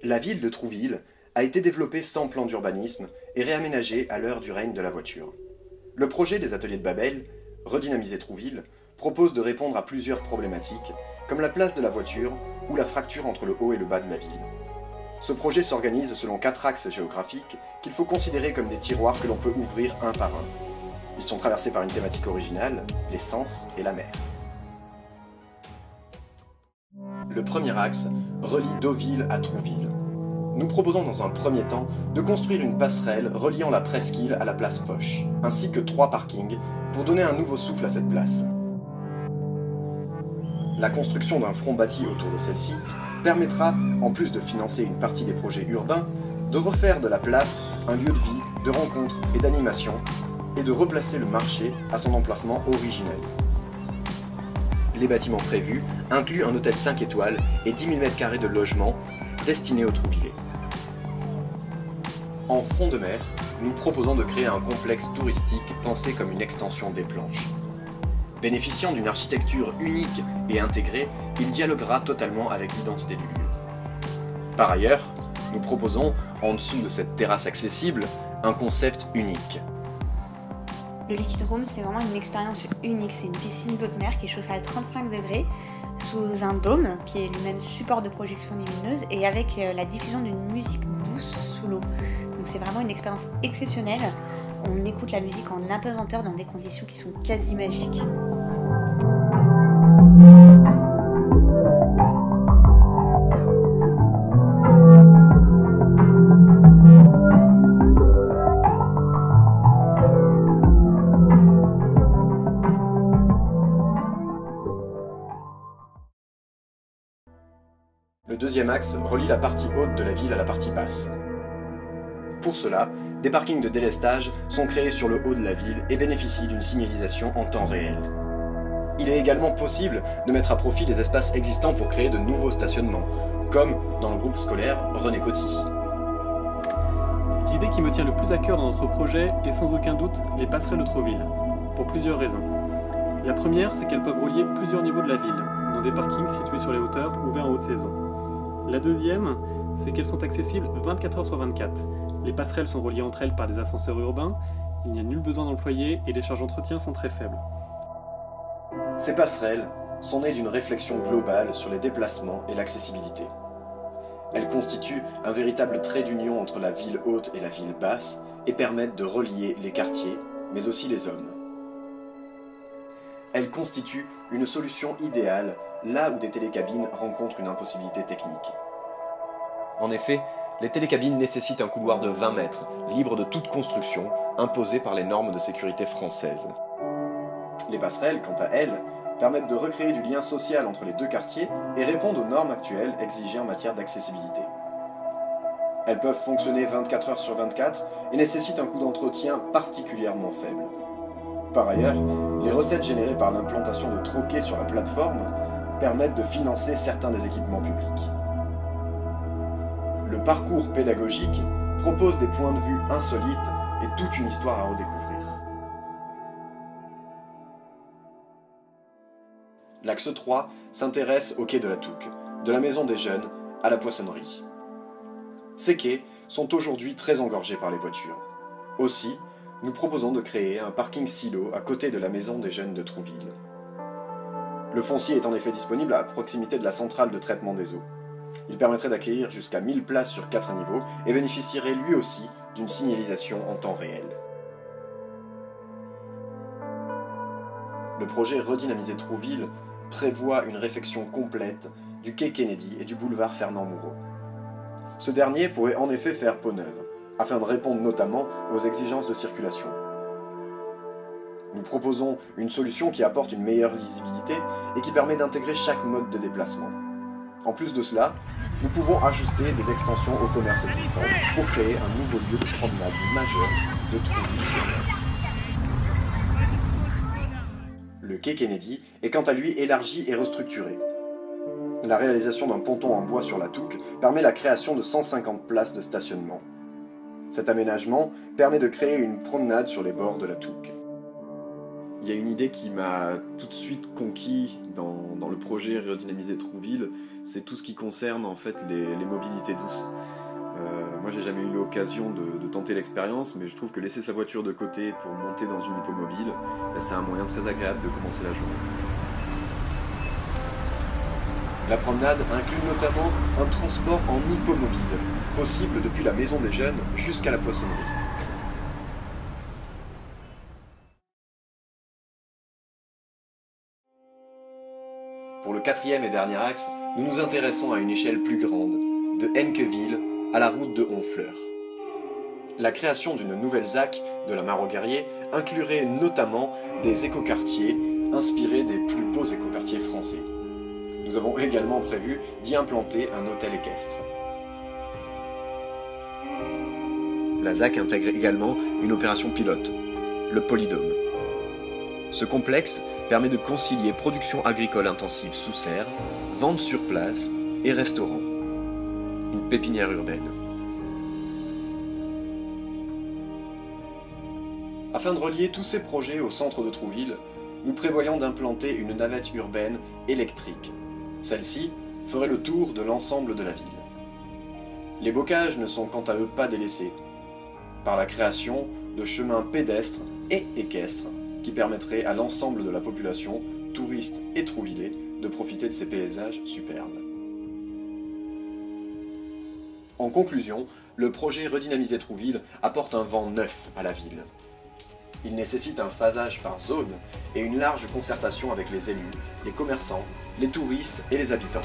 La ville de Trouville a été développée sans plan d'urbanisme et réaménagée à l'heure du règne de la voiture. Le projet des ateliers de Babel, Redynamiser Trouville, propose de répondre à plusieurs problématiques, comme la place de la voiture ou la fracture entre le haut et le bas de la ville. Ce projet s'organise selon 4 axes géographiques qu'il faut considérer comme des tiroirs que l'on peut ouvrir un par un. Ils sont traversés par une thématique originale, l'essence et la mer. Le premier axe relie Deauville à Trouville. Nous proposons dans un premier temps de construire une passerelle reliant la presqu'île à la place Foch, ainsi que 3 parkings pour donner un nouveau souffle à cette place. La construction d'un front bâti autour de celle-ci permettra, en plus de financer une partie des projets urbains, de refaire de la place un lieu de vie, de rencontre et d'animation, et de replacer le marché à son emplacement originel. Les bâtiments prévus incluent un hôtel 5 étoiles et 10 000 m² de logement destinés aux Trouvillais. En front de mer, nous proposons de créer un complexe touristique pensé comme une extension des planches. Bénéficiant d'une architecture unique et intégrée, il dialoguera totalement avec l'identité du lieu. Par ailleurs, nous proposons, en dessous de cette terrasse accessible, un concept unique. Le Liquid Room, c'est vraiment une expérience unique. C'est une piscine d'eau de mer qui est chauffée à 35 degrés sous un dôme qui est lui-même support de projection lumineuse et avec la diffusion d'une musique douce sous l'eau. Donc c'est vraiment une expérience exceptionnelle. On écoute la musique en apesanteur dans des conditions qui sont quasi magiques. Le deuxième axe relie la partie haute de la ville à la partie basse. Pour cela, des parkings de délestage sont créés sur le haut de la ville et bénéficient d'une signalisation en temps réel. Il est également possible de mettre à profit des espaces existants pour créer de nouveaux stationnements, comme dans le groupe scolaire René Coty. L'idée qui me tient le plus à cœur dans notre projet est sans aucun doute les passerelles de Trouville, pour plusieurs raisons. La première, c'est qu'elles peuvent relier plusieurs niveaux de la ville, dont des parkings situés sur les hauteurs ouverts en haute saison. La deuxième, c'est qu'elles sont accessibles 24 heures sur 24. Les passerelles sont reliées entre elles par des ascenseurs urbains, il n'y a nul besoin d'employés et les charges d'entretien sont très faibles. Ces passerelles sont nées d'une réflexion globale sur les déplacements et l'accessibilité. Elles constituent un véritable trait d'union entre la ville haute et la ville basse et permettent de relier les quartiers, mais aussi les hommes. Elles constituent une solution idéale là où des télécabines rencontrent une impossibilité technique. En effet, les télécabines nécessitent un couloir de 20 mètres, libre de toute construction, imposé par les normes de sécurité françaises. Les passerelles, quant à elles, permettent de recréer du lien social entre les deux quartiers et répondent aux normes actuelles exigées en matière d'accessibilité. Elles peuvent fonctionner 24 heures sur 24 et nécessitent un coût d'entretien particulièrement faible. Par ailleurs, les recettes générées par l'implantation de troquets sur la plateforme permettent de financer certains des équipements publics. Le parcours pédagogique propose des points de vue insolites et toute une histoire à redécouvrir. L'axe 3 s'intéresse au quai de la Touque, de la Maison des Jeunes à la Poissonnerie. Ces quais sont aujourd'hui très engorgés par les voitures. Aussi, nous proposons de créer un parking silo à côté de la Maison des Jeunes de Trouville. Le foncier est en effet disponible à proximité de la centrale de traitement des eaux. Il permettrait d'accueillir jusqu'à 1000 places sur 4 niveaux et bénéficierait lui aussi d'une signalisation en temps réel. Le projet Redynamiser Trouville prévoit une réfection complète du quai Kennedy et du boulevard Fernand-Moureau. Ce dernier pourrait en effet faire peau neuve, afin de répondre notamment aux exigences de circulation. Nous proposons une solution qui apporte une meilleure lisibilité et qui permet d'intégrer chaque mode de déplacement. En plus de cela, nous pouvons ajuster des extensions au commerce existant pour créer un nouveau lieu de promenade majeur de Trouville-sur-Mer. Le quai Kennedy est quant à lui élargi et restructuré. La réalisation d'un ponton en bois sur la Touque permet la création de 150 places de stationnement. Cet aménagement permet de créer une promenade sur les bords de la Touque. Il y a une idée qui m'a tout de suite conquis dans le projet Redynamiser Trouville, c'est tout ce qui concerne en fait les mobilités douces. Moi j'ai jamais eu l'occasion de tenter l'expérience, mais je trouve que laisser sa voiture de côté pour monter dans une hippomobile, c'est un moyen très agréable de commencer la journée. La promenade inclut notamment un transport en hippomobile, possible depuis la Maison des Jeunes jusqu'à la poissonnerie. Pour le quatrième et dernier axe, nous nous intéressons à une échelle plus grande, de Henqueville à la route de Honfleur. La création d'une nouvelle ZAC de la Mare-aux-Guerriers inclurait notamment des écoquartiers inspirés des plus beaux écoquartiers français. Nous avons également prévu d'y implanter un hôtel équestre. La ZAC intègre également une opération pilote, le Polydôme. Ce complexe permet de concilier production agricole intensive sous serre, vente sur place et restaurant. Une pépinière urbaine. Afin de relier tous ces projets au centre de Trouville, nous prévoyons d'implanter une navette urbaine électrique. Celle-ci ferait le tour de l'ensemble de la ville. Les bocages ne sont quant à eux pas délaissés, par la création de chemins pédestres et équestres qui permettraient à l'ensemble de la population, touristes et trouvillais, de profiter de ces paysages superbes. En conclusion, le projet Redynamiser Trouville apporte un vent neuf à la ville. Il nécessite un phasage par zone et une large concertation avec les élus, les commerçants, les touristes et les habitants.